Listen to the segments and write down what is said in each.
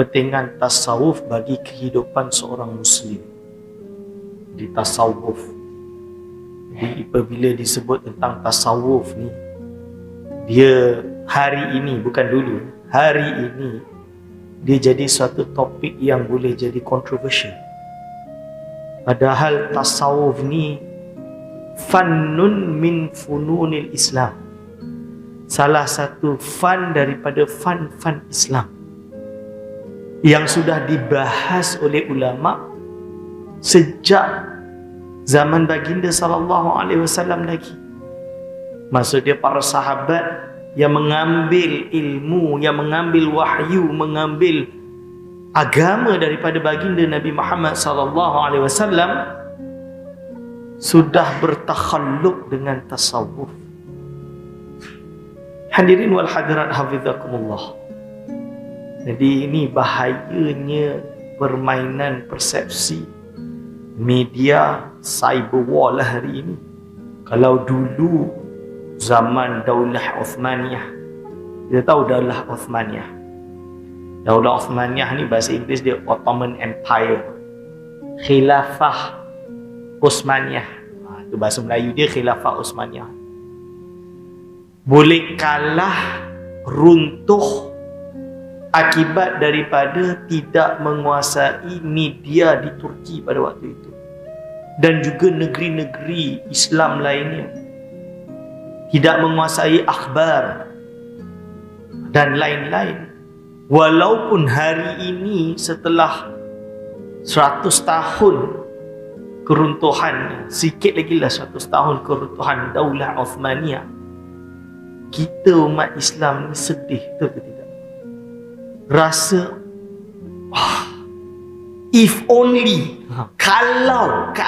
kepentingan tasawuf bagi kehidupan seorang Muslim. Di tasawuf, jadi apabila disebut tentang tasawuf ni, dia hari ini, bukan dulu, hari ini dia jadi suatu topik yang boleh jadi kontroversial. Padahal tasawuf ni fannun min fununil Islam, salah satu fan daripada fan-fan Islam yang sudah dibahas oleh ulama sejak zaman baginda sallallahu alaihi wasallam lagi. Maksudnya para sahabat yang mengambil ilmu, yang mengambil wahyu, mengambil agama daripada baginda Nabi Muhammad sallallahu alaihi wasallam sudah bertakhalluk dengan tasawuf. Hadirin wal hadirat hafizakumullah. Jadi ini bahayanya permainan persepsi media cyber war lah hari ini. Kalau dulu zaman Daulah Uthmaniyah, kita tahu Daulah Uthmaniyah. Daulah Uthmaniyah ni bahasa Inggeris dia Ottoman Empire. Khilafah Uthmaniyah. Itu bahasa Melayu dia Khilafah Uthmaniyah. Boleh kalah, runtuh akibat daripada tidak menguasai media di Turki pada waktu itu, dan juga negeri-negeri Islam lainnya tidak menguasai akhbar dan lain-lain. Walaupun hari ini setelah 100 tahun keruntuhan, sikit lagi lah 100 tahun keruntuhan Daulah Uthmaniyah, kita umat Islam ni sedih, betul ke tidak? Rasa if only, kalau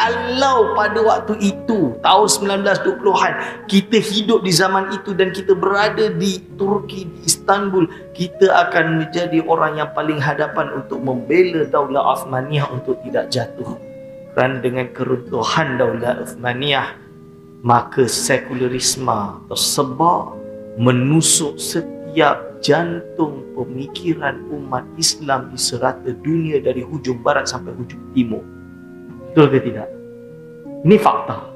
pada waktu itu tahun 1920-an kita hidup di zaman itu dan kita berada di Turki, di Istanbul, kita akan menjadi orang yang paling hadapan untuk membela Daulah Uthmaniyah untuk tidak jatuh. Kerana dengan keruntuhan Daulah Uthmaniyah, maka sekularisme tersebar menusuk setiap jantung pemikiran umat Islam di serata dunia dari hujung barat sampai hujung timur. Betul ke tidak? Ini fakta.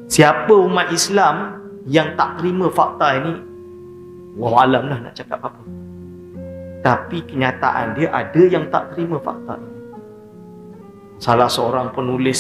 Siapa umat Islam yang tak terima fakta ini, wallahualam lah nak cakap apa. Tapi kenyataan dia ada yang tak terima fakta ini. Salah seorang penulis